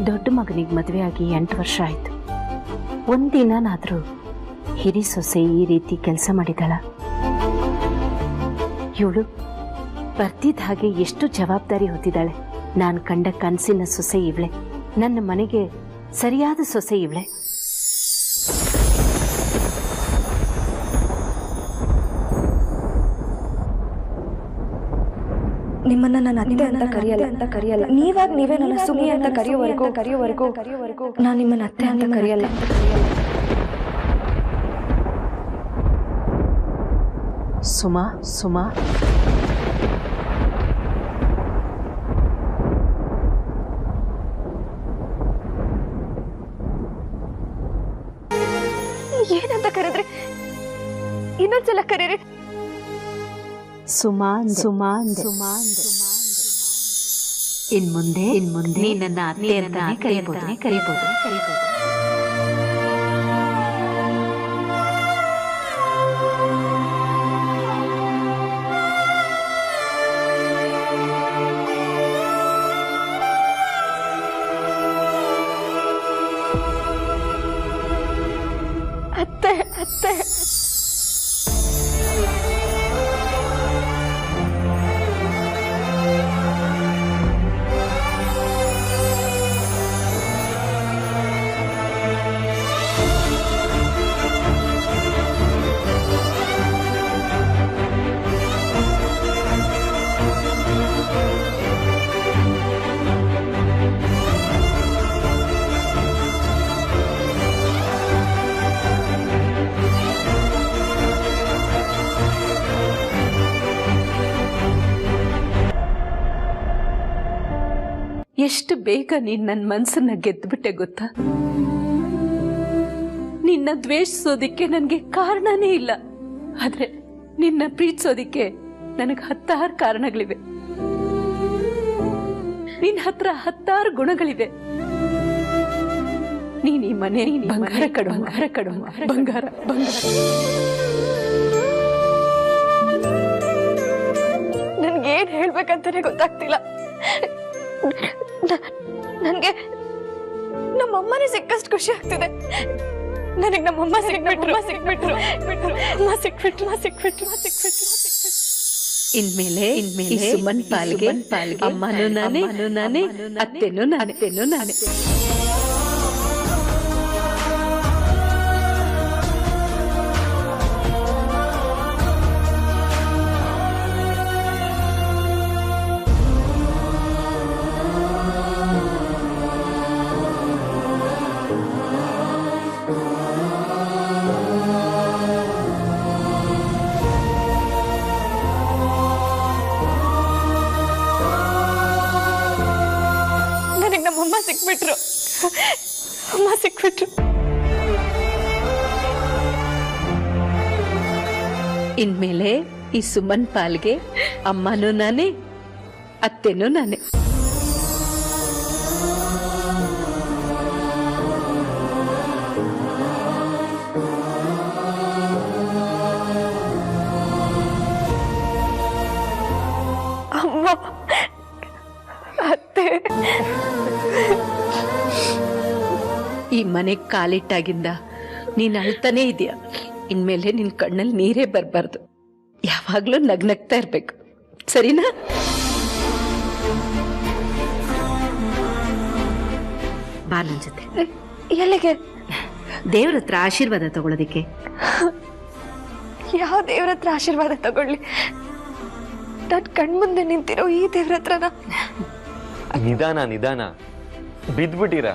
ದೊಡ್ಡ ಮಗನಿಗೆ ಮದುವೆ ಆಗಿ 8 ವರ್ಷ ಆಯ್ತು. ಒಂದಿನಾದ್ರೂ ಹಿರಿ ಸೊಸೆ ಈ ರೀತಿ ಕೆಲಸ ಮಾಡಿದಳ? ಇವಳು ಬರ್ತಿದ್ದ ಹಾಗೆ ಎಷ್ಟು ಜವಾಬ್ದಾರಿ ಹೊತ್ತಿದ್ದಾಳೆ. ನಾನು ಕಂಡ ಕನಸಿನ ಸೊಸೆ ಇವಳೆ, ನನ್ನ ಮನೆಗೆ ಸರಿಯಾದ ಸೊಸೆ ಇವಳೆ. ನಿಮ್ಮನ್ನ ನಾನು ಅತ್ತೆ ಅಂತ ಕರೆಯಲ್ಲ. ನೀವಾಗ ನೀವೇ ನನ್ನ ಸುಮಿ ಅಂತ ಕರೆಯೋವರೆಗೂ ನಾನು ನಿಮ್ಮನ್ನ ಅತ್ತೆ ಅಂತ ಕರೆಯಲ್ಲ. ಸುಮಾ ಸುಮಾ ಏನಂತ ಕರೆದ್ರಿ? ಇನ್ನೊಂದ್ಸಲ ಕರೀರಿ. ಸುಮಾನ್ ಸುಮಾನ್ ಸುಮಾನ್. ಇನ್ ಮುಂದೆ ನೀ ನನ್ನ ಅತ್ತೆ ಅಂತಾನೆ ಕರೀಬಹುದು. ಅತ್ತೆ ಅತ್ತೆ ಎಷ್ಟು ಬೇಗ ನೀನ್ ನನ್ನ ಮನಸ್ಸನ್ನ ಗೆದ್ದುಬಿಟ್ಟೆ ಗೊತ್ತಾ? ನಿನ್ನ ದ್ವೇಷಿಸೋದಿಕ್ಕೆ ನನಗೆ ಕಾರಣನೇ ಇಲ್ಲ, ಆದ್ರೆ ನಿನ್ನ ಪ್ರೀತಿಸೋದಿಕ್ಕೆ ನನಗೆ 10 ಕಾರಣಗಳಿವೆ. ನಿನ್ನ ಹತ್ರ 10 ಗುಣಗಳಿವೆ. ನೀನ್ ಈ ಮನೆ ಬಂಗಾರ ಕಡು ಬಂಗಾರ. ನನ್ಗೇನ್ ಹೇಳ್ಬೇಕಂತಾನೆ ಗೊತ್ತಾಗ್ತಿಲ್ಲ. ನನ್ಗೆ ನಮ್ಮಮ್ಮನೇ ಸಿಕ್ಕಷ್ಟು ಖುಷಿ ಆಗ್ತಿದೆ. ನನಗೆ ನಮ್ಮಮ್ಮ ಸಿಕ್ಬಿಟ್ರು. ಇನ್ಮೇಲೆ ಸುಮನ್ ಪಾಲ್ಗೆ ಅಮ್ಮನೂ ನಾನೇ, ಅತ್ತೆನೂ ನಾನೇ. ಅಮ್ಮ ಸಿಕ್ಬಿಟ್ರು. ಇನ್ಮೇಲೆ ಈ ಸುಮನ್ ಪಾಲ್ಗೆ ಅಮ್ಮನೂ ನಾನೇ, ಅತ್ತೆನೂ ನಾನೇ. ಅಮ್ಮ ಅತ್ತೆ. ಈ ಮನೆಗೆ ಕಾಲಿಟ್ಟಾಗಿಂದ ನೀನ್ ಅಳ್ತಾನೇ ಇದೆಯಾ. ಇನ್ಮೇಲೆ ನಿನ್ ಕಣ್ಣಲ್ಲಿ ನೀರೇ ಬರಬಾರ್ದು. ಯಾವಾಗ್ಲೂ ನಗ್ನಗ್ತಾ ಇರ್ಬೇಕು, ಸರಿನಾ? ಬಾ ನನ್ ಜೊತೆ. ಎಲ್ಲಿಗೆ? ದೇವ್ರ ಹತ್ರ ಆಶೀರ್ವಾದ ತಗೊಳ್ಳೋದಿಕ್ಕೆ. ಯಾವ ದೇವ್ರ ಹತ್ರ ಆಶೀರ್ವಾದ ತಗೊಳ್ಳಿ? ನನ್ ಕಣ್ಮುಂದೆ ನಿಂತಿರೋ ಈ ದೇವ್ರ ಹತ್ರನ? ನಿಧಾನ ಬಿದ್ಬಿಟ್ಟಿರ.